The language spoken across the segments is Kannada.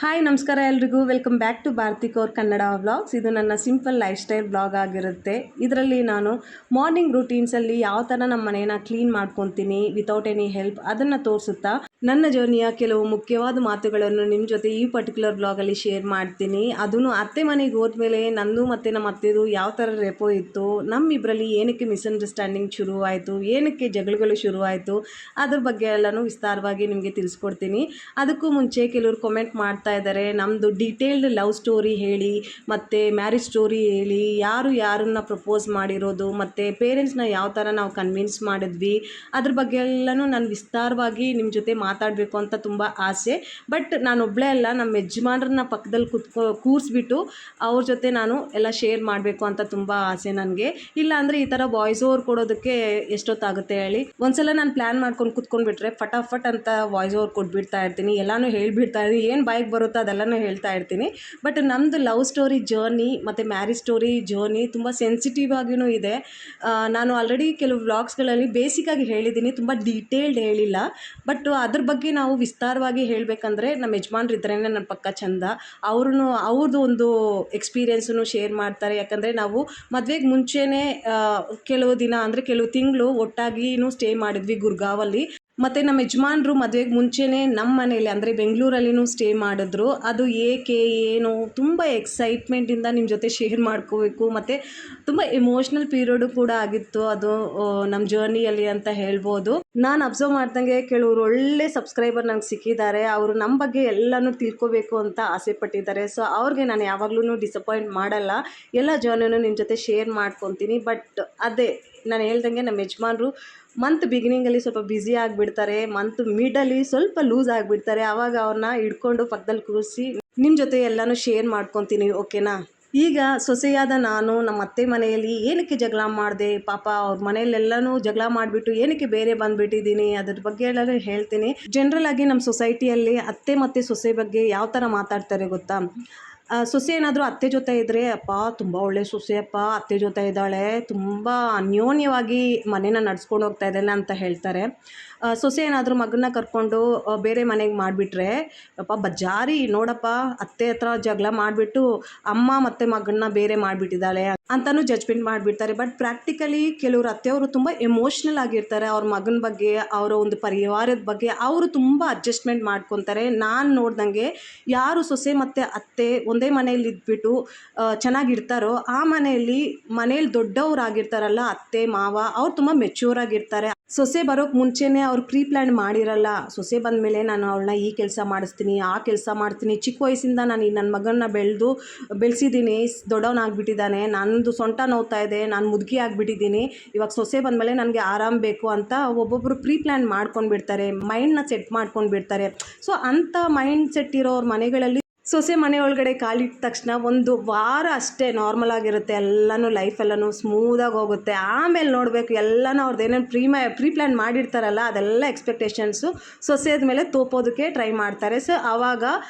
ಹಾಯ್ ನಮಸ್ಕಾರ ಎಲ್ರಿಗೂ welcome back to Bharati Kaur Kannada vlogs. ಇದು ನನ್ನ ಸಿಂಪಲ್ ಲೈಫ್ ಸ್ಟೈಲ್ ಬ್ಲಾಗ್ ಆಗಿರುತ್ತೆ. ಇದರಲ್ಲಿ ನಾನು ಮಾರ್ನಿಂಗ್ ರೂಟೀನ್ಸಲ್ಲಿ ಯಾವ ಥರ ನಮ್ಮ ಮನೇನ ಕ್ಲೀನ್ ಮಾಡ್ಕೊತೀನಿ ವಿತೌಟ್ ಎನಿ ಹೆಲ್ಪ್ ಅದನ್ನು ತೋರಿಸುತ್ತಾ ನನ್ನ ಜರ್ನಿಯ ಕೆಲವು ಮುಖ್ಯವಾದ ಮಾತುಗಳನ್ನು ನಿಮ್ಮ ಜೊತೆ ಈ ಪರ್ಟಿಕ್ಯುಲರ್ ಬ್ಲಾಗಲ್ಲಿ ಶೇರ್ ಮಾಡ್ತೀನಿ. ಅದೂ ಅತ್ತೆ ಮನೆಗೆ ಹೋದ್ಮೇಲೆ ನಂದು ಮತ್ತು ನಮ್ಮ ಅತ್ತೆದು ಯಾವ ಥರ ರೆಪೋ ಇತ್ತು, ನಮ್ಮಿಬ್ಬರಲ್ಲಿ ಏನಕ್ಕೆ ಮಿಸ್ಅಂಡರ್ಸ್ಟ್ಯಾಂಡಿಂಗ್ ಶುರುವಾಯಿತು, ಏನಕ್ಕೆ ಜಗಳಗಳು ಶುರುವಾಯಿತು, ಅದ್ರ ಬಗ್ಗೆ ಎಲ್ಲನೂ ವಿಸ್ತಾರವಾಗಿ ನಿಮಗೆ ತಿಳಿಸ್ಕೊಡ್ತೀನಿ. ಅದಕ್ಕೂ ಮುಂಚೆ ಕೆಲವರು ಕಾಮೆಂಟ್ ಮಾಡ್ತಾ ಇದ್ದಾರೆ, ನಮ್ಮದು ಡೀಟೇಲ್ಡ್ ಲವ್ ಸ್ಟೋರಿ ಹೇಳಿ ಮತ್ತು ಮ್ಯಾರೇಜ್ ಸ್ಟೋರಿ ಹೇಳಿ, ಯಾರನ್ನ ಪ್ರಪೋಸ್ ಮಾಡಿರೋದು ಮತ್ತು ಪೇರೆಂಟ್ಸ್ನ ಯಾವ ಥರ ನಾವು ಕನ್ವಿನ್ಸ್ ಮಾಡಿದ್ವಿ, ಅದ್ರ ಬಗ್ಗೆ ಎಲ್ಲನೂ ನಾನು ವಿಸ್ತಾರವಾಗಿ ನಿಮ್ಮ ಜೊತೆ ಮಾತಾಡಬೇಕು ಅಂತ ತುಂಬ ಆಸೆ. ಬಟ್ ನಾನು ಒಬ್ಬಳೇ ಅಲ್ಲ, ನಮ್ಮ ಯಜಮಾನ್ರನ್ನ ಪಕ್ಕದಲ್ಲಿ ಕೂರಿಸ್ಬಿಟ್ಟು ಅವ್ರ ಜೊತೆ ನಾನು ಎಲ್ಲ ಶೇರ್ ಮಾಡಬೇಕು ಅಂತ ತುಂಬ ಆಸೆ ನನಗೆ. ಇಲ್ಲ ಅಂದರೆ ಈ ಥರ ವಾಯ್ಸ್ ಓವರ್ ಕೊಡೋದಕ್ಕೆ ಎಷ್ಟೊತ್ತಾಗುತ್ತೆ ಹೇಳಿ. ಒಂದ್ಸಲ ನಾನು ಪ್ಲ್ಯಾನ್ ಮಾಡ್ಕೊಂಡು ಕೂತ್ಕೊಂಡ್ಬಿಟ್ರೆ ಫಟಾಫಟ್ ಅಂತ ವಾಯ್ಸ್ ಓವರ್ ಕೊಟ್ಬಿಡ್ತಾ ಇರ್ತೀನಿ, ಎಲ್ಲನೂ ಹೇಳ್ಬಿಡ್ತಾ ಇರ್ತೀನಿ, ಏನು ಬಾಯಿಗೆ ಬರುತ್ತೋ ಅದೆಲ್ಲನೂ ಹೇಳ್ತಾ ಇರ್ತೀನಿ. ಬಟ್ ನಮ್ಮದು ಲವ್ ಸ್ಟೋರಿ ಜರ್ನಿ ಮತ್ತು ಮ್ಯಾರೇಜ್ ಸ್ಟೋರಿ ಜರ್ನಿ ತುಂಬ ಸೆನ್ಸಿಟಿವ್ ಆಗಿಯೂ ಇದೆ. ನಾನು ಆಲ್ರೆಡಿ ಕೆಲವು ವ್ಲಾಗ್ಸ್ಗಳಲ್ಲಿ ಬೇಸಿಕ್ಕಾಗಿ ಹೇಳಿದ್ದೀನಿ, ತುಂಬ ಡೀಟೇಲ್ಡ್ ಹೇಳಿಲ್ಲ. ಬಟ್ ಅದ್ರ ಬಗ್ಗೆ ನಾವು ವಿಸ್ತಾರವಾಗಿ ಹೇಳಬೇಕಂದ್ರೆ ನಮ್ಮ ಯಜಮಾನ್ರು ಇದ್ರೇ ನನ್ನ ಪಕ್ಕ ಚಂದ. ಅವ್ರದ್ದು ಒಂದು ಎಕ್ಸ್ಪೀರಿಯೆನ್ಸನ್ನು ಶೇರ್ ಮಾಡ್ತಾರೆ. ಯಾಕಂದರೆ ನಾವು ಮದುವೆಗೆ ಮುಂಚೆನೇ ಕೆಲವು ದಿನ ಅಂದರೆ ಕೆಲವು ತಿಂಗಳು ಒಟ್ಟಾಗಿಯೂ ಸ್ಟೇ ಮಾಡಿದ್ವಿ ಗುರ್ಗಾವಲ್ಲಿ. ಮತ್ತು ನಮ್ಮ ಯಜಮಾನ್ರು ಮದುವೆಗೆ ಮುಂಚೆನೇ ನಮ್ಮ ಮನೇಲಿ ಅಂದರೆ ಬೆಂಗಳೂರಲ್ಲಿನೂ ಸ್ಟೇ ಮಾಡಿದ್ರು. ಅದು ಏಕೆ ಏನು ತುಂಬ ಎಕ್ಸೈಟ್ಮೆಂಟಿಂದ ನಿಮ್ಮ ಜೊತೆ ಶೇರ್ ಮಾಡ್ಕೋಬೇಕು. ಮತ್ತು ತುಂಬ ಎಮೋಷ್ನಲ್ ಪೀರಿಯಡು ಕೂಡ ಆಗಿತ್ತು ಅದು ನಮ್ಮ ಜರ್ನಿಯಲ್ಲಿ ಅಂತ ಹೇಳ್ಬೋದು. ನಾನು ಅಬ್ಸರ್ವ್ ಮಾಡ್ದಂಗೆ ಕೆಲವರು ಒಳ್ಳೆ ಸಬ್ಸ್ಕ್ರೈಬರ್ ನಂಗೆ ಸಿಕ್ಕಿದ್ದಾರೆ. ಅವರು ನಮ್ಮ ಬಗ್ಗೆ ಎಲ್ಲನೂ ತಿಳ್ಕೊಬೇಕು ಅಂತ ಆಸೆ ಪಟ್ಟಿದ್ದಾರೆ. ಸೊ ಅವ್ರಿಗೆ ನಾನು ಯಾವಾಗಲೂ ಡಿಸಪಾಯಿಂಟ್ ಮಾಡಲ್ಲ, ಎಲ್ಲ ಜರ್ನಿನೂ ನಿಮ್ಮ ಜೊತೆ ಶೇರ್ ಮಾಡ್ಕೊತೀನಿ. ಬಟ್ ಅದೇ ನಾನು ಹೇಳ್ದಂಗೆ ನಮ್ಮ ಯಜಮಾನ್ರು ಮಂತ್ ಬಿಗಿನಿಂಗಲ್ಲಿ ಸ್ವಲ್ಪ ಬ್ಯುಸಿ ಆಗಿಬಿಡ್ತಾರೆ, ಮಂತ್ ಮಿಡಲ್ಲಿ ಸ್ವಲ್ಪ ಲೂಸ್ ಆಗಿಬಿಡ್ತಾರೆ. ಆವಾಗ ಅವ್ರನ್ನ ಹಿಡ್ಕೊಂಡು ಪಕ್ಕದಲ್ಲಿ ಕೂರಿಸಿ ನಿಮ್ಮ ಜೊತೆ ಎಲ್ಲನೂ ಶೇರ್ ಮಾಡ್ಕೊತೀನಿ, ಓಕೆನಾ. ಈಗ ಸೊಸೆಯಾದ ನಾನು ನಮ್ಮ ಅತ್ತೆ ಮನೆಯಲ್ಲಿ ಏನಕ್ಕೆ ಜಗಳ ಮಾಡಿದೆ, ಪಾಪ ಅವ್ರ ಮನೆಯಲ್ಲೆಲ್ಲನೂ ಜಗಳ ಮಾಡಿಬಿಟ್ಟು ಏನಕ್ಕೆ ಬೇರೆ ಬಂದುಬಿಟ್ಟಿದ್ದೀನಿ, ಅದ್ರ ಬಗ್ಗೆ ಎಲ್ಲನೂ ಹೇಳ್ತೀನಿ. ಜನರಲ್ ಆಗಿ ನಮ್ಮ ಸೊಸೈಟಿಯಲ್ಲಿ ಅತ್ತೆ ಮತ್ತು ಸೊಸೆ ಬಗ್ಗೆ ಯಾವ ಥರ ಮಾತಾಡ್ತಾರೆ ಗೊತ್ತಾ. ಸೊಸೆ ಏನಾದರೂ ಅತ್ತೆ ಜೊತೆ ಇದ್ದರೆ, ಅಪ್ಪ ತುಂಬ ಒಳ್ಳೆ ಸೊಸೆ ಅಪ್ಪ, ಅತ್ತೆ ಜೊತೆ ಇದ್ದಾಳೆ, ತುಂಬ ಅನ್ಯೋನ್ಯವಾಗಿ ಮನೇನ ನಡ್ಸ್ಕೊಂಡು ಹೋಗ್ತಾ ಇದ್ದಾಳೆ ಅಂತ ಹೇಳ್ತಾರೆ. ಸೊಸೆ ಏನಾದರೂ ಮಗನ್ನ ಕರ್ಕೊಂಡು ಬೇರೆ ಮನೆಗೆ ಮಾಡಿಬಿಟ್ರೆ, ಅಪ್ಪ ಬಜಾರಿ ನೋಡಪ್ಪ, ಅತ್ತೆ ಹತ್ರ ಜಗಳ ಮಾಡಿಬಿಟ್ಟು ಅಮ್ಮ ಮತ್ತು ಮಗನ್ನ ಬೇರೆ ಮಾಡಿಬಿಟ್ಟಿದ್ದಾಳೆ ಅಂತಲೂ ಜಡ್ಜ್ಮೆಂಟ್ ಮಾಡಿಬಿಡ್ತಾರೆ. ಬಟ್ ಪ್ರಾಕ್ಟಿಕಲಿ ಕೆಲವರು ಅತ್ತೆಯವರು ತುಂಬ ಎಮೋಷ್ನಲ್ ಆಗಿರ್ತಾರೆ. ಅವ್ರ ಮಗನ ಬಗ್ಗೆ, ಅವರ ಒಂದು ಪರಿವಾರದ ಬಗ್ಗೆ ಅವರು ತುಂಬ ಅಡ್ಜಸ್ಟ್ಮೆಂಟ್ ಮಾಡ್ಕೊತಾರೆ. ನಾನು ನೋಡ್ದಂಗೆ ಯಾರು ಸೊಸೆ ಮತ್ತು ಅತ್ತೆ ಒಂದೇ ಮನೆಯಲ್ಲಿ ಇದ್ಬಿಟ್ಟು ಚೆನ್ನಾಗಿರ್ತಾರೋ ಆ ಮನೇಲಿ ದೊಡ್ಡವರಾಗಿರ್ತಾರಲ್ಲ ಅತ್ತೆ ಮಾವ, ಅವ್ರು ತುಂಬ ಮೆಚ್ಯೂರ್ ಆಗಿರ್ತಾರೆ. ಸೊಸೆ ಬರೋಕ್ಕೆ ಮುಂಚೆನೇ ಅವ್ರು ಪ್ರೀ ಪ್ಲ್ಯಾನ್ ಮಾಡಿರಲ್ಲ. ಸೊಸೆ ಬಂದಮೇಲೆ ನಾನು ಅವಳನ್ನ ಈ ಕೆಲಸ ಮಾಡಿಸ್ತೀನಿ, ಆ ಕೆಲಸ ಮಾಡ್ತೀನಿ, ಚಿಕ್ಕ ವಯಸ್ಸಿಂದ ನಾನು ನನ್ನ ಮಗನ್ನ ಬೆಳೆಸಿದ್ದೀನಿ, ದೊಡ್ಡವನಾಗ್ಬಿಟ್ಟಿದ್ದಾನೆ, ನನ್ನದು ಸೊಂಟ ನೋವ್ತಾ ಇದೆ, ನಾನು ಮುದುಕಿ ಆಗಿಬಿಟ್ಟಿದ್ದೀನಿ, ಇವಾಗ ಸೊಸೆ ಬಂದಮೇಲೆ ನನಗೆ ಆರಾಮ ಬೇಕು ಅಂತ ಒಬ್ಬೊಬ್ಬರು ಪ್ರೀ ಪ್ಲ್ಯಾನ್ ಮಾಡ್ಕೊಂಡ್ಬಿಡ್ತಾರೆ, ಮೈಂಡ್ನ ಸೆಟ್ ಮಾಡ್ಕೊಂಡ್ಬಿಡ್ತಾರೆ. ಸೊ ಅಂಥ ಮೈಂಡ್ ಸೆಟ್ ಇರೋರ ಮನೆಗಳಲ್ಲಿ ಸೊಸೆ ಮನೆ ಒಳಗಡೆ ಕಾಲಿಟ್ಟ ತಕ್ಷಣ ಒಂದು ವಾರ ಅಷ್ಟೇ ನಾರ್ಮಲ್ ಆಗಿರುತ್ತೆ, ಎಲ್ಲನೂ ಲೈಫೆಲ್ಲನೂ ಸ್ಮೂದಾಗಿ ಹೋಗುತ್ತೆ. ಆಮೇಲೆ ನೋಡಬೇಕು ಎಲ್ಲನೂ ಅವ್ರದ್ದು ಏನೇನು ಪ್ರೀ ಪ್ಲ್ಯಾನ್ ಮಾಡಿರ್ತಾರಲ್ಲ ಅದೆಲ್ಲ ಎಕ್ಸ್ಪೆಕ್ಟೇಷನ್ಸು ಸೊಸೆದ ಮೇಲೆ ತೋಪೋದಕ್ಕೆ ಟ್ರೈ ಮಾಡ್ತಾರೆ. ಸೊ ಆವಾಗ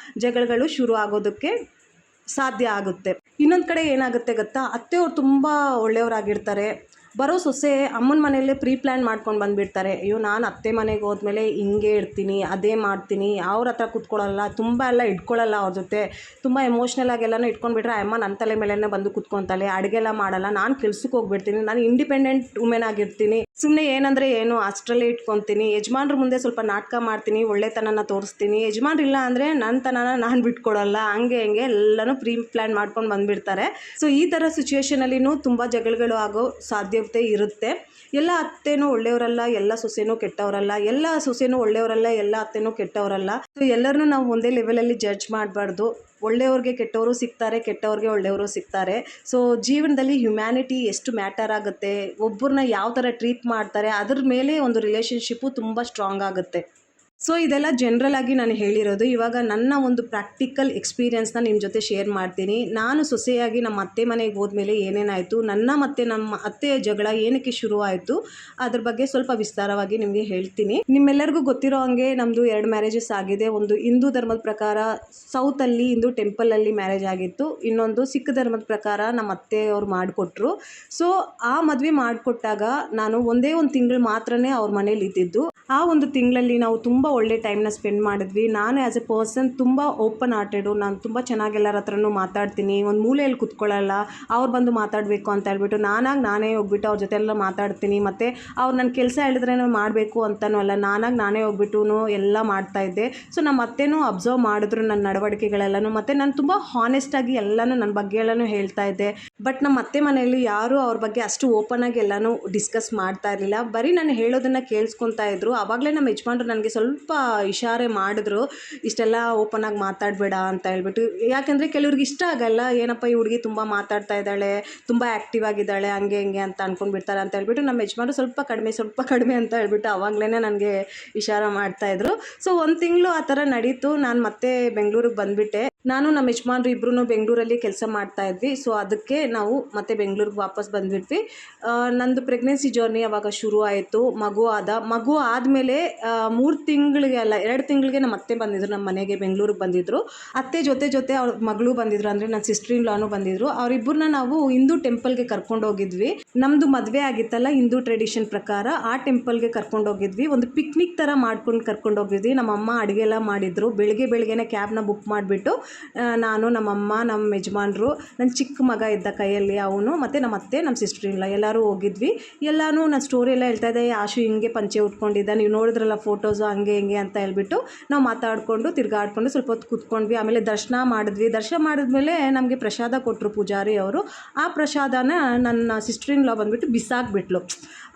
ಜಗಳಗಳು ಶುರು ಆಗೋದಕ್ಕೆ ಸಾಧ್ಯ ಆಗುತ್ತೆ. ಇನ್ನೊಂದು ಕಡೆ ಏನಾಗುತ್ತೆ ಗೊತ್ತಾ, ಅತ್ತೆಯವ್ರು ತುಂಬ ಒಳ್ಳೆಯವರಾಗಿರ್ತಾರೆ. ಬರೋ ಸೊಸೆ ಅಮ್ಮನ ಮನೆಯಲ್ಲೇ ಪ್ರೀ ಪ್ಲ್ಯಾನ್ ಮಾಡ್ಕೊಂಡು ಬಂದುಬಿಡ್ತಾರೆ. ಅಯ್ಯೋ ನಾನು ಅತ್ತೆ ಮನೆಗೆ ಹೋದ್ಮೇಲೆ ಹಿಂಗೆ ಇರ್ತೀನಿ, ಅದೇ ಮಾಡ್ತೀನಿ, ಅವ್ರ ಹತ್ರ ಕೂತ್ಕೊಳ್ಳಲ್ಲ, ತುಂಬ ಎಲ್ಲ ಇಟ್ಕೊಳ್ಳಲ್ಲ, ಅವ್ರ ಜೊತೆ ತುಂಬ ಎಮೋಷ್ನಲ್ ಆಗೆಲ್ಲನೂ ಇಟ್ಕೊಂಡ್ಬಿಟ್ರೆ ಅಮ್ಮ ನನ್ನ ತಲೆ ಮೇಲೇ ಬಂದು ಕೂತ್ಕೊತಾಳೆ, ಅಡುಗೆಲ್ಲ ಮಾಡಲ್ಲ, ನಾನು ಕೆಲ್ಸಕ್ಕೆ ಹೋಗ್ಬಿಡ್ತೀನಿ, ನಾನು ಇಂಡಿಪೆಂಡೆಂಟ್ ವುಮೆನ್ ಆಗಿರ್ತೀನಿ, ಸುಮ್ಮನೆ ಏನಂದರೆ ಏನು ಅಷ್ಟರಲ್ಲೇ ಇಟ್ಕೊತೀನಿ, ಯಜಮಾನ್ರ ಮುಂದೆ ಸ್ವಲ್ಪ ನಾಟಕ ಮಾಡ್ತೀನಿ, ಒಳ್ಳೆತನನ ತೋರಿಸ್ತೀನಿ, ಯಜಮಾನ್ರಿಲ್ಲ ಅಂದರೆ ನನ್ನ ತನನ ನಾನು ಬಿಟ್ಕೊಡಲ್ಲ, ಹಂಗೆ ಎಲ್ಲನೂ ಪ್ರೀ ಪ್ಲ್ಯಾನ್ ಮಾಡ್ಕೊಂಡು ಬಂದುಬಿಡ್ತಾರೆ. ಸೊ ಈ ಥರ ಸಿಚುವೇಷನಲ್ಲಿನೂ ತುಂಬ ಜಗಳಗಳು ಆಗೋ ಸಾಧ್ಯತೆ ಇರುತ್ತೆ. ಎಲ್ಲ ಅತ್ತೆನೂ ಒಳ್ಳೆಯವರಲ್ಲ, ಎಲ್ಲ ಸೊಸೆನೂ ಕೆಟ್ಟವರಲ್ಲ, ಎಲ್ಲ ಸೊಸೆನೂ ಒಳ್ಳೆಯವರಲ್ಲ, ಎಲ್ಲ ಅತ್ತೆನೂ ಕೆಟ್ಟವರಲ್ಲ. ಸೊ ಎಲ್ಲರನ್ನೂ ನಾವು ಒಂದೇ ಲೆವೆಲಲ್ಲಿ ಜಡ್ಜ್ ಮಾಡಬಾರ್ದು. ಒಳ್ಳೆಯವ್ರಿಗೆ ಕೆಟ್ಟವರು ಸಿಗ್ತಾರೆ, ಕೆಟ್ಟವ್ರಿಗೆ ಒಳ್ಳೆಯವರು ಸಿಗ್ತಾರೆ. ಸೊ ಜೀವನದಲ್ಲಿ ಹ್ಯುಮ್ಯಾನಿಟಿ ಎಷ್ಟು ಮ್ಯಾಟರ್ ಆಗುತ್ತೆ, ಒಬ್ಬರನ್ನ ಯಾವ ಥರ ಟ್ರೀಟ್ ಮಾಡ್ತಾರೆ, ಅದ್ರ ಮೇಲೆ ಒಂದು ರಿಲೇಷನ್ಶಿಪ್ಪು ತುಂಬ ಸ್ಟ್ರಾಂಗ್ ಆಗುತ್ತೆ. ಸೊ ಇದೆಲ್ಲ ಜನರಲ್ ಆಗಿ ನಾನು ಹೇಳಿರೋದು. ಇವಾಗ ನನ್ನ ಒಂದು ಪ್ರಾಕ್ಟಿಕಲ್ ಎಕ್ಸ್ಪೀರಿಯೆನ್ಸ್ನ ನಿಮ್ಮ ಜೊತೆ ಶೇರ್ ಮಾಡ್ತೀನಿ. ನಾನು ಸೊಸೆಯಾಗಿ ನಮ್ಮ ಅತ್ತೆ ಮನೆಗೆ ಹೋದ್ಮೇಲೆ ಏನೇನಾಯಿತು, ನನ್ನ ಮತ್ತು ನಮ್ಮ ಅತ್ತೆಯ ಜಗಳ ಏನಕ್ಕೆ ಶುರುವಾಯಿತು, ಅದ್ರ ಬಗ್ಗೆ ಸ್ವಲ್ಪ ವಿಸ್ತಾರವಾಗಿ ನಿಮಗೆ ಹೇಳ್ತೀನಿ. ನಿಮ್ಮೆಲ್ಲರಿಗೂ ಗೊತ್ತಿರೋ ಹಾಗೆ ನಮ್ಮದು 2 ಮ್ಯಾರೇಜಸ್ ಆಗಿದೆ. ಒಂದು ಹಿಂದೂ ಧರ್ಮದ ಪ್ರಕಾರ ಸೌತಲ್ಲಿ ಹಿಂದೂ ಟೆಂಪಲಲ್ಲಿ ಮ್ಯಾರೇಜ್ ಆಗಿತ್ತು, ಇನ್ನೊಂದು ಸಿಖ್ ಧರ್ಮದ ಪ್ರಕಾರ ನಮ್ಮ ಅತ್ತೆಯವ್ರು ಮಾಡಿಕೊಟ್ರು. ಸೊ ಆ ಮದುವೆ ಮಾಡಿಕೊಟ್ಟಾಗ ನಾನು ಒಂದೇ ಒಂದು ತಿಂಗಳು ಮಾತ್ರನೇ ಅವ್ರ ಮನೇಲಿ ಇದ್ದಿದ್ದು. ಆ ಒಂದು ತಿಂಗಳಲ್ಲಿ ನಾವು ತುಂಬ ಒಳ್ಳೆ ಟೈಮ್ನ ಸ್ಪೆಂಡ್ ಮಾಡಿದ್ವಿ. ನಾನು ಆ್ಯಸ್ ಎ ಪರ್ಸನ್ ತುಂಬ ಓಪನ್ ಹಾರ್ಟೆಡು, ನಾನು ತುಂಬ ಚೆನ್ನಾಗಿ ಎಲ್ಲರ ಹತ್ರನೂ ಮಾತಾಡ್ತೀನಿ, ಒಂದು ಮೂಲೆಯಲ್ಲಿ ಕೂತ್ಕೊಳ್ಳಲ್ಲ. ಅವ್ರು ಬಂದು ಮಾತಾಡಬೇಕು ಅಂತ ಹೇಳ್ಬಿಟ್ಟು ನಾನೇ ಹೋಗ್ಬಿಟ್ಟು ಅವ್ರ ಜೊತೆ ಎಲ್ಲ ಮಾತಾಡ್ತೀನಿ. ಮತ್ತು ಅವ್ರು ನನ್ನ ಕೆಲಸ ಹೇಳಿದ್ರೆ ಮಾಡಬೇಕು ಅಂತನೂ ಅಲ್ಲ, ನಾನೇ ಹೋಗ್ಬಿಟ್ಟು ಎಲ್ಲ ಮಾಡ್ತಾಯಿದ್ದೆ. ಸೊ ನಮ್ಮ ಅತ್ತೆನೂ ಅಬ್ಸರ್ವ್ ಮಾಡಿದ್ರು ನನ್ನ ನಡವಳಿಕೆಗಳೆಲ್ಲನೂ. ಮತ್ತು ನಾನು ತುಂಬ ಹಾನೆಸ್ಟಾಗಿ ಎಲ್ಲನೂ ನನ್ನ ಬಗ್ಗೆ ಎಲ್ಲನೂ ಹೇಳ್ತಾ ಇದ್ದೆ. ಬಟ್ ನಮ್ಮ ಅತ್ತೆ ಮನೆಯಲ್ಲಿ ಯಾರೂ ಅವ್ರ ಬಗ್ಗೆ ಅಷ್ಟು ಓಪನಾಗಿ ಎಲ್ಲನೂ ಡಿಸ್ಕಸ್ ಮಾಡ್ತಾ ಇರಲಿಲ್ಲ. ಬರೀ ನಾನು ಹೇಳೋದನ್ನು ಕೇಳಿಸ್ಕೊತಾ ಇದ್ದರು. ಆವಾಗಲೇ ನಮ್ಮ ಯಜಮಾನ್ರು ನನಗೆ ಸ್ವಲ್ಪ ಇಶಾರೆ ಮಾಡಿದ್ರು, ಇಷ್ಟೆಲ್ಲ ಓಪನಾಗಿ ಮಾತಾಡಬೇಡ ಅಂತ ಹೇಳ್ಬಿಟ್ಟು. ಯಾಕೆಂದರೆ ಕೆಲವ್ರಿಗೆ ಇಷ್ಟ ಆಗಲ್ಲ, ಏನಪ್ಪ ಈ ಹುಡುಗಿ ತುಂಬ ಮಾತಾಡ್ತಾ ಇದ್ದಾಳೆ, ತುಂಬ ಆ್ಯಕ್ಟಿವ್ ಆಗಿದ್ದಾಳೆ, ಹಂಗೆ ಹಿಂಗೆ ಅಂತ ಅಂದ್ಕೊಂಡ್ಬಿಡ್ತಾರೆ ಅಂತ ಹೇಳ್ಬಿಟ್ಟು ನಮ್ಮ ಯಜಮಾನ್ರು ಸ್ವಲ್ಪ ಕಡಿಮೆ ಅಂತ ಹೇಳ್ಬಿಟ್ಟು ಆವಾಗಲೇ ನನಗೆ ಇಶಾರ ಮಾಡ್ತಾಯಿದ್ರು. ಸೊ 1 ತಿಂಗಳು ಆ ಥರ ನಡೀತು. ನಾನು ಮತ್ತೆ ಬೆಂಗಳೂರಿಗೆ ಬಂದುಬಿಟ್ಟೆ. ನಾನು ನಮ್ಮ ಯಜಮಾನ್ರು ಇಬ್ಬರೂ ಬೆಂಗಳೂರಲ್ಲಿ ಕೆಲಸ ಮಾಡ್ತಾಯಿದ್ವಿ. ಸೊ ಅದಕ್ಕೆ ನಾವು ಮತ್ತೆ ಬೆಂಗಳೂರಿಗೆ ವಾಪಸ್ ಬಂದುಬಿಟ್ವಿ. ನಂದು ಪ್ರೆಗ್ನೆನ್ಸಿ ಜರ್ನಿ ಆವಾಗ ಶುರು ಆಯಿತು. ಮಗು ಆದಮೇಲೆ 3 ತಿಂಗಳಿಗೆ ಅಲ್ಲ 2 ತಿಂಗಳಿಗೆ ನಮ್ಮ ಅತ್ತೆ ಬಂದಿದ್ರು ನಮ್ಮ ಮನೆಗೆ, ಬೆಂಗಳೂರಿಗೆ ಬಂದಿದ್ದರು. ಅತ್ತೆ ಜೊತೆ ಅವ್ರ ಮಗಳು ಬಂದಿದ್ರು, ಅಂದರೆ ನನ್ನ ಸಿಸ್ಟರ್ ಇನ್ ಲಾನು ಬಂದಿದ್ರು. ಅವರಿಬ್ಬರನ್ನ ನಾವು ಹಿಂದೂ ಟೆಂಪಲ್ಗೆ ಕರ್ಕೊಂಡೋಗಿದ್ವಿ. ನಮ್ಮದು ಮದುವೆ ಆಗಿತ್ತಲ್ಲ ಹಿಂದೂ ಟ್ರೆಡಿಷನ್ ಪ್ರಕಾರ, ಆ ಟೆಂಪಲ್ಗೆ ಕರ್ಕೊಂಡೋಗಿದ್ವಿ. ಒಂದು ಪಿಕ್ನಿಕ್ ಥರ ಮಾಡ್ಕೊಂಡು ಕರ್ಕೊಂಡೋಗಿದ್ವಿ. ನಮ್ಮಮ್ಮ ಅಡುಗೆ ಎಲ್ಲ ಮಾಡಿದ್ರು. ಬೆಳಗ್ಗೆನೇ ಕ್ಯಾಬ್ನ ಬುಕ್ ಮಾಡಿಬಿಟ್ಟು ನಾನು, ನಮ್ಮಮ್ಮ, ನಮ್ಮ ಯಜಮಾನ್ರು, ನನ್ನ ಚಿಕ್ಕ ಮಗ ಇದ್ದ ಕೈಯಲ್ಲಿ ಅವನು, ಮತ್ತು ನಮ್ಮ ಅತ್ತೆ, ನಮ್ಮ ಸಿಸ್ಟರ್ ಇಲ್ಲ, ಎಲ್ಲರೂ ಹೋಗಿದ್ವಿ. ಎಲ್ಲನೂ ನಾನು ಸ್ಟೋರಿ ಎಲ್ಲ ಹೇಳ್ತಾ ಇದ್ದೆ. ಆಶು ಹಿಂಗೆ ಪಂಚೆ ಉಟ್ಕೊಂಡಿದ್ದ, ನೀವು ನೋಡಿದ್ರಲ್ಲ ಫೋಟೋಸು, ಹಂಗೆ ಹಿಂಗೆ ಅಂತ ಹೇಳ್ಬಿಟ್ಟು ನಾವು ಮಾತಾಡಿಕೊಂಡು ತಿರ್ಗಾಡ್ಕೊಂಡು ಸ್ವಲ್ಪ ಹೊತ್ತು ಕೂತ್ಕೊಂಡ್ವಿ. ಆಮೇಲೆ ದರ್ಶನ ಮಾಡಿದ್ಮೇಲೆ ನಮಗೆ ಪ್ರಸಾದ ಕೊಟ್ಟರು ಪೂಜಾರಿ ಅವರು. ಆ ಪ್ರಸಾದನ ನನ್ನ ಸಿಸ್ಟರ್ ಇನ್ ಲಾ ಬಂದುಬಿಟ್ಟು ಬಿಸಾಕ್ಬಿಟ್ಲು.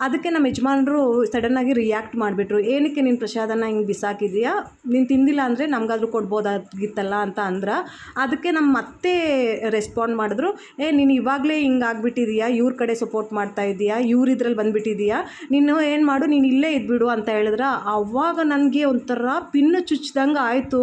ಅದಕ್ಕೆ ನಮ್ಮ ಯಜಮಾನ್ರು ಸಡನ್ನಾಗಿ ರಿಯಾಕ್ಟ್ ಮಾಡಿಬಿಟ್ರು. ಏನಕ್ಕೆ ನೀನು ಪ್ರಸಾದನ ಹಿಂಗೆ ಬಿಸಾಕಿದೀಯಾ, ನೀನು ತಿಂದಿಲ್ಲ ಅಂದರೆ ನಮಗಾದ್ರೂ ಕೊಡ್ಬೋದಾಗಿತ್ತಲ್ಲ ಅಂತ ಅದಕ್ಕೆ ನಮ್ಮ ಅತ್ತೆ ರೆಸ್ಪಾಂಡ್ ಮಾಡಿದ್ರು, ನೀನು ಇವಾಗಲೇ ಹಿಂಗೆ ಆಗ್ಬಿಟ್ಟಿದೀಯಾ, ಇವ್ರ ಕಡೆ ಸಪೋರ್ಟ್ ಮಾಡ್ತಾ ಇದೀಯಾ, ಇವ್ರು ಇದ್ರಲ್ಲಿ ಬಂದುಬಿಟ್ಟಿದೀಯಾ, ನೀನು ಏನು ಮಾಡು, ನೀನು ಇಲ್ಲೇ ಇದ್ಬಿಡು ಅಂತ ಹೇಳಿದ್ರೆ. ಆವಾಗ ನನಗೆ ಒಂಥರ ಪಿನ್ನು ಚುಚ್ಚಿದಂಗೆ ಆಯಿತು.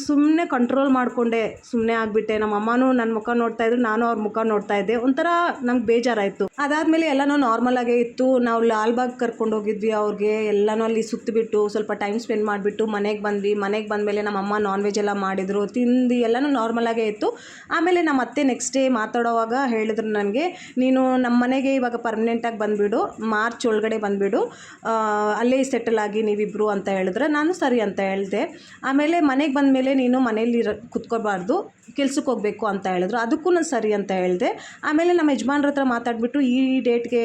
ಸುಮ್ಮನೆ ಕಂಟ್ರೋಲ್ ಮಾಡಿಕೊಂಡೆ, ಸುಮ್ಮನೆ ಆಗಿಬಿಟ್ಟೆ. ನಮ್ಮ ಅಮ್ಮನೂ ನನ್ನ ಮುಖ ನೋಡ್ತಾಯಿದ್ರು, ನಾನು ಅವ್ರ ಮುಖ ನೋಡ್ತಾ ಇದ್ದೆ. ಒಂಥರ ನಂಗೆ ಬೇಜಾರಾಯಿತು. ಅದಾದಮೇಲೆ ಎಲ್ಲನೂ ನಾರ್ಮಲಾಗೇ ಇತ್ತು. ನಾವು ಲಾಲ್ಬಾಗ್ ಕರ್ಕೊಂಡೋಗಿದ್ವಿ ಅವ್ರಿಗೆ. ಎಲ್ಲನೂ ಅಲ್ಲಿ ಸುತ್ತಿಬಿಟ್ಟು ಸ್ವಲ್ಪ ಟೈಮ್ ಸ್ಪೆಂಡ್ ಮಾಡಿಬಿಟ್ಟು ಮನೆಗೆ ಬಂದ್ವಿ. ಮನೆಗೆ ಬಂದಮೇಲೆ ನಮ್ಮ ಅಮ್ಮ ನಾನ್ ವೆಜ್ ಎಲ್ಲ ಮಾಡಿದರು, ತಿಂದು ಎಲ್ಲನೂ ನಾರ್ಮಲಾಗೇ ಇತ್ತು. ಆಮೇಲೆ ನಮ್ಮ ಅತ್ತೆ ನೆಕ್ಸ್ಟ್ ಡೇ ಮಾತಾಡೋವಾಗ ಹೇಳಿದ್ರು ನನಗೆ, ನೀನು ನಮ್ಮ ಮನೆಗೆ ಇವಾಗ ಪರ್ಮನೆಂಟಾಗಿ ಬಂದುಬಿಡು, ಮಾರ್ಚ್ ಒಳಗಡೆ ಬಂದುಬಿಡು, ಅಲ್ಲೇ ಸೆಟಲ್ ಆಗಿ ನೀವಿಬ್ಬರು ಅಂತ ಹೇಳಿದ್ರೆ. ನಾನು ಸರಿ ಅಂತ ಹೇಳಿದೆ. ಆಮೇಲೆ ಮನೆಗೆ ಬಂದಮೇಲೆ ನೀನು ಮನೇಲಿ ಕುತ್ಕೋಬಾರ್ದು, ಕೆಲ್ಸಕ್ಕೆ ಹೋಗಬೇಕು ಅಂತ ಹೇಳಿದ್ರು. ಅದಕ್ಕೂ ನಾನು ಸರಿ ಅಂತ ಹೇಳಿದೆ. ಆಮೇಲೆ ನಮ್ಮ ಯಜಮಾನ್ರ ಹತ್ರ ಮಾತಾಡಿಬಿಟ್ಟು ಈ ಡೇಟ್ಗೆ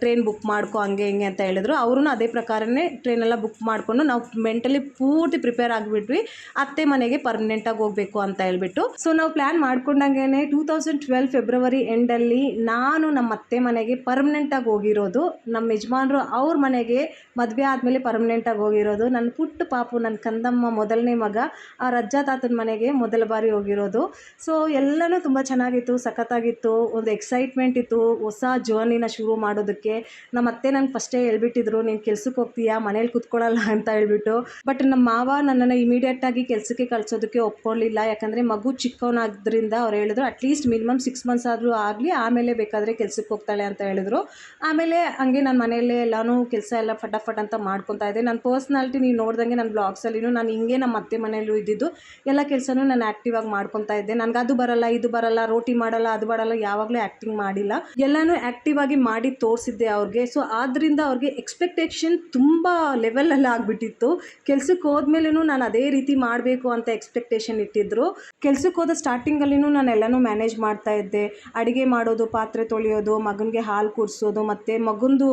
ಟ್ರೈನ್ ಬುಕ್ ಮಾಡ್ಕೊ, ಹಂಗೆ ಹಿಂಗೆ ಅಂತ ಹೇಳಿದ್ರು. ಅವರು ಅದೇ ಪ್ರಕಾರನೇ ಟ್ರೈನೆಲ್ಲ ಬುಕ್ ಮಾಡಿಕೊಂಡು ನಾವು ಮೆಂಟಲಿ ಪೂರ್ತಿ ಪ್ರಿಪೇರ್ ಆಗಿಬಿಟ್ವಿ ಅತ್ತೆ ಮನೆಗೆ ಪರ್ಮನೆಂಟಾಗಿ ಹೋಗಬೇಕು ಅಂತ ಹೇಳ್ಬಿಟ್ಟು. ಸೊ ನಾವು ಪ್ಲ್ಯಾನ್ ಮಾಡ್ಕೊಂಡಂಗೆ 2012 ಫೆಬ್ರವರಿ ಎಂಡಲ್ಲಿ ನಾನು ನಮ್ಮ ಅತ್ತೆ ಮನೆಗೆ ಪರ್ಮನೆಂಟಾಗಿ ಹೋಗಿರೋದು. ನಮ್ಮ ಯಜಮಾನ್ರು ಅವ್ರ ಮನೆಗೆ ಮದುವೆ ಆದಮೇಲೆ ಪರ್ಮನೆಂಟಾಗಿ ಹೋಗಿರೋದು. ನನ್ನ ಪುಟ್ಟ ಪಾಪು, ನನ್ನ ಕಂದಮ್ಮ ಮೊದಲನೇ ಮಗ, ಆ ಅಜ್ಜ ತಾತನ ಮನೆಗೆ ಮೊದಲ ಬಾರಿ ಹೋಗಿರೋದು. ಸೊ ಎಲ್ಲನೂ ತುಂಬ ಚೆನ್ನಾಗಿತ್ತು, ಸಖತ್ತಾಗಿತ್ತು, ಒಂದು ಎಕ್ಸೈಟ್ಮೆಂಟ್ ಇತ್ತು ಹೊಸ ಜರ್ನಿನ ಶುರು ಮಾಡೋದಕ್ಕೆ. ನಮ್ಮ ಅತ್ತೆ ನಂಗೆ ಫಸ್ಟೇ ಹೇಳ್ಬಿಟ್ಟಿದ್ರು, ನೀನು ಕೆಲ್ಸಕ್ಕೆ ಹೋಗ್ತೀಯಾ, ಮನೇಲಿ ಕೂತ್ಕೊಳ್ಳಲ್ಲ ಅಂತ ಹೇಳ್ಬಿಟ್ಟು. ಬಟ್ ನಮ್ಮ ಮಾವ ನನ್ನನ್ನು ಇಮಿಡಿಯೇಟಾಗಿ ಕೆಲಸಕ್ಕೆ ಕಳಿಸೋದಕ್ಕೆ ಒಪ್ಕೊಳ್ಳಿಲ್ಲ. ಯಾಕಂದರೆ ಮಗು ಚಿಕ್ಕವನಾದ್ರಿಂದ ಅವ್ರು ಹೇಳಿದ್ರು, ಅಟ್ಲೀಸ್ಟ್ ಮಿನಿಮಮ್ 6 ಮಂತ್ಸ್ ಆದರೂ ಆಗಲಿ, ಆಮೇಲೆ ಬೇಕಾದರೆ ಕೆಲ್ಸಕ್ಕೆ ಹೋಗ್ತಾಳೆ ಅಂತ ಹೇಳಿದ್ರು. ಆಮೇಲೆ ಹಂಗೆ ನಾನು ಮನೆಯಲ್ಲೇ ಎಲ್ಲನೂ ಕೆಲಸ ಎಲ್ಲ ಫಟಾಫಟ್ ಅಂತ ಮಾಡ್ಕೊತಾ ಇದ್ದೆ. ನನ್ನ ಪರ್ಸ್ನಾಲಿಟಿ ನೀವು ನೋಡ್ದಂಗೆ ನನ್ನ ಬ್ಲಾಗ್ಸಲ್ಲಿನೂ ನಾನು ಹಿಂಗೆ ನಮ್ಮ ಅತ್ತೆ ಮನೆಯಲ್ಲೂ ಇದ್ದಿದ್ದು ಎಲ್ಲ ಕೆಲಸನೂ ನಾನು ಆ್ಯಕ್ಟಿವ್ ಆಗಿ ಮಾಡ್ಕೊತಾ ಇದ್ದೆ. ನನಗೆ ಅದು ಬರಲ್ಲ, ಇದು ಬರಲ್ಲ, ರೋಟಿ ಮಾಡಲ್ಲ, ಅದು ಮಾಡಲ್ಲ, ಯಾವಾಗಲೂ ಆ್ಯಕ್ಟಿಂಗ್ ಮಾಡಿಲ್ಲ, ಎಲ್ಲನೂ ಆ್ಯಕ್ಟಿವ್ ಆಗಿ ಮಾಡಿ ತೋರಿಸಿದ್ದೆ ಅವ್ರಿಗೆ. ಸೊ ಆದ್ದರಿಂದ ಅವ್ರಿಗೆ ಎಕ್ಸ್ಪೆಕ್ಟೇಷನ್ ತುಂಬ ಲೆವೆಲಲ್ಲಿ ಆಗಿಬಿಟ್ಟಿತ್ತು. ಕೆಲ್ಸಕ್ಕೆ ಹೋದ್ಮೇಲೂ ನಾನು ಅದೇ ರೀತಿ ಮಾಡಬೇಕು ಅಂತ ಎಕ್ಸ್ಪೆಕ್ಟೇಷನ್ ಇಟ್ಟಿದ್ರು. ಕೆಲ್ಸಕ್ಕೆ ಹೋದ ಸ್ಟಾರ್ಟಿಂಗಲ್ಲಿನೂ ನಾನು ಎಲ್ಲನೂ ಮ್ಯಾನೇಜ್ ಮಾಡ್ತಾ ಇದ್ದೆ. ಅಡುಗೆ ಮಾಡೋದು, ಪಾತ್ರೆ ತೊಳೆಯೋದು, ಮಗನಿಗೆ ಹಾಲು ಕುಡಿಸೋದು, ಮತ್ತು ಮಗಂದು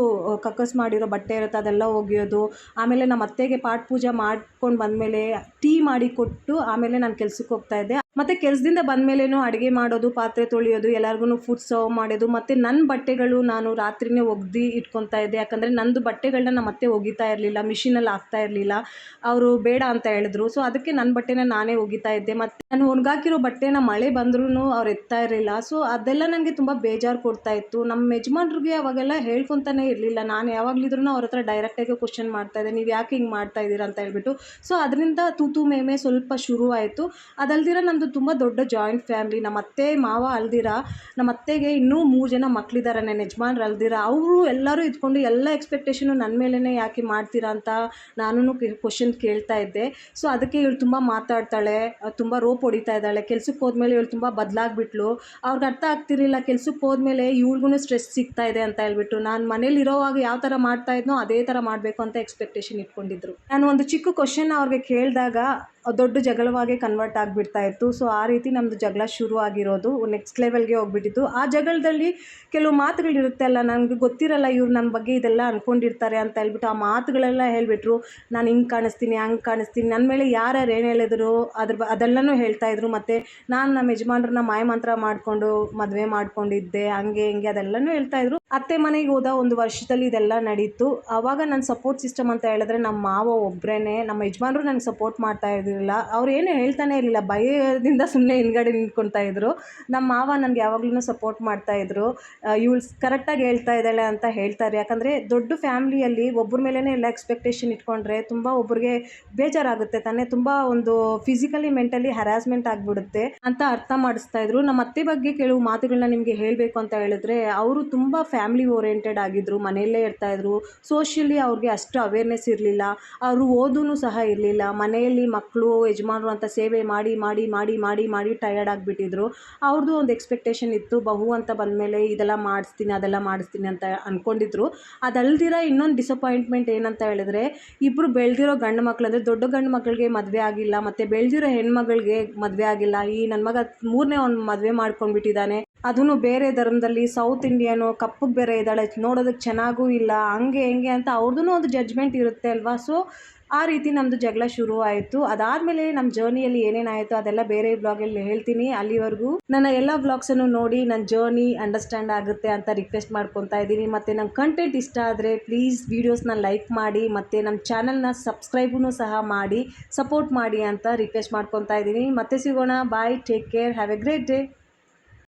ಕಕ್ಕಸ್ ಮಾಡಿರೋ ಬಟ್ಟೆ ಇರುತ್ತೆ ಅದೆಲ್ಲ ಒಗೆಯೋದು. ಆಮೇಲೆ ನಮ್ಮ ಅತ್ತೆಗೆ ಪಾಠ ಪೂಜೆ ಮಾಡ್ಕೊಂಡು ಬಂದಮೇಲೆ ಟೀ ಮಾಡಿ ಕೊಟ್ಟು ಆಮೇಲೆ ನಾನು ಕೆಲ್ಸಕ್ಕೆ ಹೋಗ್ತಾ ಇದ್ದೆ. ಮತ್ತು ಕೆಲಸದಿಂದ ಬಂದಮೇಲೇನೂ ಅಡುಗೆ ಮಾಡೋದು, ಪಾತ್ರೆ ತೊಳೆಯೋದು, ಎಲ್ಲರಿಗೂ ಫುಡ್ ಸರ್ವ್ ಮಾಡೋದು, ಮತ್ತು ನನ್ನ ಬಟ್ಟೆಗಳು ನಾನು ರಾತ್ರಿಯೇ ಒಗ್ದು ಇಟ್ಕೊತಾ ಇದ್ದೆ. ಯಾಕಂದರೆ ನಂದು ಬಟ್ಟೆಗಳನ್ನ ನಮ್ಮ ಅತ್ತೆ ಒಗಿತಾ ಇರಲಿಲ್ಲ, ಮಿಷಿನಲ್ಲಿ ಹಾಕ್ತಾ ಇರಲಿಲ್ಲ, ಅವರು ಬೇಡ ಅಂತ ಹೇಳಿದ್ರು. ಸೊ ಅದಕ್ಕೆ ನನ್ನ ಬಟ್ಟೆನ ನಾನೇ ಒಗಿತಾ ಇದ್ದೆ. ಮತ್ತು ನಾನು ಒಣಗಾಕಿರೋ ಬಟ್ಟೆನ ಮಳೆ ಬಂದ್ರೂ ಅವ್ರು ಎತ್ತಾ ಇರಲಿಲ್ಲ. ಸೊ ಅದೆಲ್ಲ ನನಗೆ ತುಂಬ ಬೇಜಾರು ಕೊಡ್ತಾ ಇತ್ತು. ನಮ್ಮ ಯಜಮಾನ್ರಿಗೆ ಅವಾಗೆಲ್ಲ ಹೇಳ್ಕೊತಾನೆ ಇರಲಿಲ್ಲ. ನಾನು ಯಾವಾಗಲಿದ್ರೂ ಅವ್ರ ಹತ್ರ ಡೈರೆಕ್ಟಾಗಿ ಕ್ವಶನ್ ಮಾಡ್ತಾಯಿದ್ದೆ, ನೀವು ಯಾಕೆ ಹಿಂಗೆ ಮಾಡ್ತಾ ಇದ್ದೀರಾ ಅಂತ ಹೇಳ್ಬಿಟ್ಟು. ಸೊ ಅದರಿಂದ ತೂತು ಮೇಮೆ ಸ್ವಲ್ಪ ಶುರು ಆಯಿತು. ಅದಲ್ದಿರ ನಮ್ಮ ನಮ್ಮದು ತುಂಬ ದೊಡ್ಡ ಜಾಯಿಂಟ್ ಫ್ಯಾಮಿಲಿ. ನಮ್ಮ ಅತ್ತೆ ಮಾವ ಅಲ್ದಿರ, ನಮ್ಮ ಅತ್ತೆಗೆ ಇನ್ನೂ 3 ಜನ ಮಕ್ಕಳಿದ್ದಾರೆ, ನನ್ನ ಯಜಮಾನ್ರು ಅಲ್ದಿರ. ಅವರು ಎಲ್ಲರೂ ಇದ್ಕೊಂಡು ಎಲ್ಲ ಎಕ್ಸ್ಪೆಕ್ಟೇಷನು ನನ್ನ ಮೇಲೇ ಯಾಕೆ ಮಾಡ್ತೀರಾ ಅಂತ ನಾನು ಕ್ವಶನ್ ಕೇಳ್ತಾ ಇದ್ದೆ. ಸೊ ಅದಕ್ಕೆ ಇವಳು ತುಂಬ ಮಾತಾಡ್ತಾಳೆ, ತುಂಬ ರೋಪ್ ಹೊಡಿತಾ ಇದ್ದಾಳೆ. ಕೆಲ್ಸಕ್ಕೆ ಹೋದ್ಮೇಲೆ ಇವಳು ತುಂಬ ಬದಲಾಗ್ಬಿಟ್ಲು. ಅವ್ರಿಗೆ ಅರ್ಥ ಆಗ್ತಿರಲಿಲ್ಲ, ಕೆಲ್ಸಕ್ಕೆ ಹೋದ್ಮೇಲೆ ಇವ್ಳಿಗೂ ಸ್ಟ್ರೆಸ್ ಸಿಗ್ತಾ ಇದೆ ಅಂತ ಹೇಳ್ಬಿಟ್ಟು. ನಾನು ಮನೇಲಿ ಇರೋವಾಗ ಯಾವ ಥರ ಮಾಡ್ತಾ ಇದ್ನೋ ಅದೇ ಥರ ಮಾಡಬೇಕು ಅಂತ ಎಕ್ಸ್ಪೆಕ್ಟೇಷನ್ ಇಟ್ಕೊಂಡಿದ್ರು. ನಾನು ಒಂದು ಚಿಕ್ಕ ಕ್ವಶನ್ ಅವ್ರಿಗೆ ಕೇಳಿದಾಗ ದೊಡ್ಡ ಜಗಳವಾಗೇ ಕನ್ವರ್ಟ್ ಆಗಿಬಿಡ್ತಾ ಇತ್ತು. ಸೊ ಆ ರೀತಿ ನಮ್ಮದು ಜಗಳ ಶುರು ಆಗಿರೋದು, ನೆಕ್ಸ್ಟ್ ಲೆವೆಲ್ಗೆ ಹೋಗ್ಬಿಟ್ಟಿತ್ತು. ಆ ಜಗಳದಲ್ಲಿ ಕೆಲವು ಮಾತುಗಳಿರುತ್ತೆ ಅಲ್ಲ, ನನಗೆ ಗೊತ್ತಿರಲ್ಲ ಇವ್ರು ನನ್ನ ಬಗ್ಗೆ ಇದೆಲ್ಲ ಅಂದ್ಕೊಂಡಿರ್ತಾರೆ ಅಂತ ಹೇಳ್ಬಿಟ್ಟು ಆ ಮಾತುಗಳೆಲ್ಲ ಹೇಳಿಬಿಟ್ರು. ನಾನು ಹಿಂಗೆ ಕಾಣಿಸ್ತೀನಿ, ಹಂಗೆ ಕಾಣಿಸ್ತೀನಿ, ನನ್ನ ಮೇಲೆ ಯಾರ್ಯಾರು ಏನು ಹೇಳಿದ್ರು ಅದೆಲ್ಲನೂ ಹೇಳ್ತಾಯಿದ್ರು. ಮತ್ತು ನಾನು ನಮ್ಮ ಯಜಮಾನ್ರನ್ನ ಮಾಯಮಂತ್ರ ಮಾಡಿಕೊಂಡು ಮದುವೆ ಮಾಡ್ಕೊಂಡಿದ್ದೆ, ಹಂಗೆ ಹಿಂಗೆ ಅದೆಲ್ಲನೂ ಹೇಳ್ತಾಯಿದ್ರು. ಅತ್ತೆ ಮನೆಗೆ ಹೋದ 1 ವರ್ಷದಲ್ಲಿ ಇದೆಲ್ಲ ನಡೀತು. ಆವಾಗ ನನ್ನ ಸಪೋರ್ಟ್ ಸಿಸ್ಟಮ್ ಅಂತ ಹೇಳಿದ್ರೆ ನಮ್ಮ ಮಾವ ಒಬ್ಬರೇ. ನಮ್ಮ ಯಜಮಾನ್ರು ನನಗೆ ಸಪೋರ್ಟ್ ಮಾಡ್ತಾ ಇರಲಿಲ್ಲ, ಅವ್ರು ಏನು ಹೇಳ್ತಾನೆ ಇರಲಿಲ್ಲ, ಭಯದಿಂದ ಸುಮ್ಮನೆ ಹಿಂದ್ಗಡೆ ನಿಂತ್ಕೊಳ್ತಾ ಇದ್ರು. ನಮ್ಮ ಮಾವ ನನಗೆ ಯಾವಾಗಲೂ ಸಪೋರ್ಟ್ ಮಾಡ್ತಾಯಿದ್ರು. ಇವಳು ಕರೆಕ್ಟಾಗಿ ಹೇಳ್ತಾ ಇದ್ದಾಳೆ ಅಂತ ಹೇಳ್ತಾರೆ. ಯಾಕಂದರೆ ದೊಡ್ಡ ಫ್ಯಾಮ್ಲಿಯಲ್ಲಿ ಒಬ್ಬರ ಮೇಲೇ ಎಲ್ಲ ಎಕ್ಸ್ಪೆಕ್ಟೇಷನ್ ಇಟ್ಕೊಂಡ್ರೆ ತುಂಬ ಒಬ್ರಿಗೆ ಬೇಜಾರಾಗುತ್ತೆ ತಾನೇ, ತುಂಬ ಒಂದು ಫಿಸಿಕಲಿ ಮೆಂಟಲಿ ಹ್ಯಾರಾಸ್ಮೆಂಟ್ ಆಗಿಬಿಡುತ್ತೆ ಅಂತ ಅರ್ಥ ಮಾಡಿಸ್ತಾ ಇದ್ರು. ನಮ್ಮ ಅತ್ತೆ ಬಗ್ಗೆ ಕೆಲವು ಮಾತುಗಳನ್ನ ನಿಮಗೆ ಹೇಳಬೇಕು ಅಂತ ಹೇಳಿದ್ರೆ, ಅವರು ತುಂಬ ಫ್ಯಾಮಿಲಿ ಓರಿಯೆಂಟೆಡ್ ಆಗಿದ್ದರು, ಮನೆಯಲ್ಲೇ ಇರ್ತಾಯಿದ್ರು. ಸೋಷಿಯಲಿ ಅವ್ರಿಗೆ ಅಷ್ಟು ಅವೇರ್ನೆಸ್ ಇರಲಿಲ್ಲ, ಅವರು ಓದೂ ಸಹ ಇರಲಿಲ್ಲ. ಮನೆಯಲ್ಲಿ ಮಕ್ಕಳು ಯಜಮಾನರು ಅಂತ ಸೇವೆ ಮಾಡಿ ಮಾಡಿ ಮಾಡಿ ಮಾಡಿ ಮಾಡಿ ಟಯರ್ಡ್ ಆಗಿಬಿಟ್ಟಿದ್ರು. ಅವ್ರದ್ದು ಒಂದು ಎಕ್ಸ್ಪೆಕ್ಟೇಷನ್ ಇತ್ತು, ಬಹು ಅಂತ ಬಂದಮೇಲೆ ಇದೆಲ್ಲ ಮಾಡಿಸ್ತೀನಿ ಅದೆಲ್ಲ ಮಾಡಿಸ್ತೀನಿ ಅಂತ ಅಂದ್ಕೊಂಡಿದ್ರು. ಅದಲ್ದಿರ ಇನ್ನೊಂದು ಡಿಸಪಾಯಿಂಟ್ಮೆಂಟ್ ಏನಂತ ಹೇಳಿದ್ರೆ, ಇಬ್ಬರು ಬೆಳೆದಿರೋ ಗಂಡು ಮಕ್ಕಳು, ಅಂದರೆ ದೊಡ್ಡ ಗಂಡು ಮಕ್ಕಳಿಗೆ ಮದುವೆ ಆಗಿಲ್ಲ, ಮತ್ತು ಬೆಳೆದಿರೋ ಹೆಣ್ಮಗಳಿಗೆ ಮದುವೆ ಆಗಿಲ್ಲ. ಈ ನನ್ನ ಮಗ 3ನೇ ಒಂದು ಮದುವೆ ಮಾಡ್ಕೊಂಡ್ಬಿಟ್ಟಿದ್ದಾನೆ, ಅದೂ ಬೇರೆ ಧರ್ಮದಲ್ಲಿ, ಸೌತ್ ಇಂಡಿಯನು, ಕಪ್ಪಗೆ ಬೇರೆ ಇದ್ದಾಳೆ, ನೋಡೋದಕ್ಕೆ ಚೆನ್ನಾಗೂ ಇಲ್ಲ, ಹಂಗೆ ಹೆಂಗೆ ಅಂತ ಅವ್ರದ್ದು ಒಂದು ಜಡ್ಜ್ಮೆಂಟ್ ಇರುತ್ತೆ ಅಲ್ವಾ. ಸೊ ಆ ರೀತಿ ನಮ್ಮದು ಜಗಳ ಶುರು ಆಯಿತು. ಅದಾದಮೇಲೆ ನಮ್ಮ ಜರ್ನಿಯಲ್ಲಿ ಏನೇನಾಯಿತು ಅದೆಲ್ಲ ಬೇರೆ ಬ್ಲಾಗಲ್ಲಿ ಹೇಳ್ತೀನಿ. ಅಲ್ಲಿವರೆಗೂ ನನ್ನ ಎಲ್ಲ ಬ್ಲಾಗ್ಸನ್ನು ನೋಡಿ ನನ್ನ ಜರ್ನಿ ಅಂಡರ್ಸ್ಟ್ಯಾಂಡ್ ಆಗುತ್ತೆ ಅಂತ ರಿಕ್ವೆಸ್ಟ್ ಮಾಡ್ಕೊತಾ ಇದ್ದೀನಿ. ಮತ್ತು ನಮ್ಮ ಕಂಟೆಂಟ್ ಇಷ್ಟ ಆದರೆ ಪ್ಲೀಸ್ ವೀಡಿಯೋಸ್ನ ಲೈಕ್ ಮಾಡಿ, ಮತ್ತು ನಮ್ಮ ಚಾನಲ್ನ ಸಬ್ಸ್ಕ್ರೈಬೂ ಸಹ ಮಾಡಿ ಸಪೋರ್ಟ್ ಮಾಡಿ ಅಂತ ರಿಕ್ವೆಸ್ಟ್ ಮಾಡ್ಕೊತಾ ಇದ್ದೀನಿ. ಮತ್ತೆ ಸಿಗೋಣ, bye, take care, have a great day.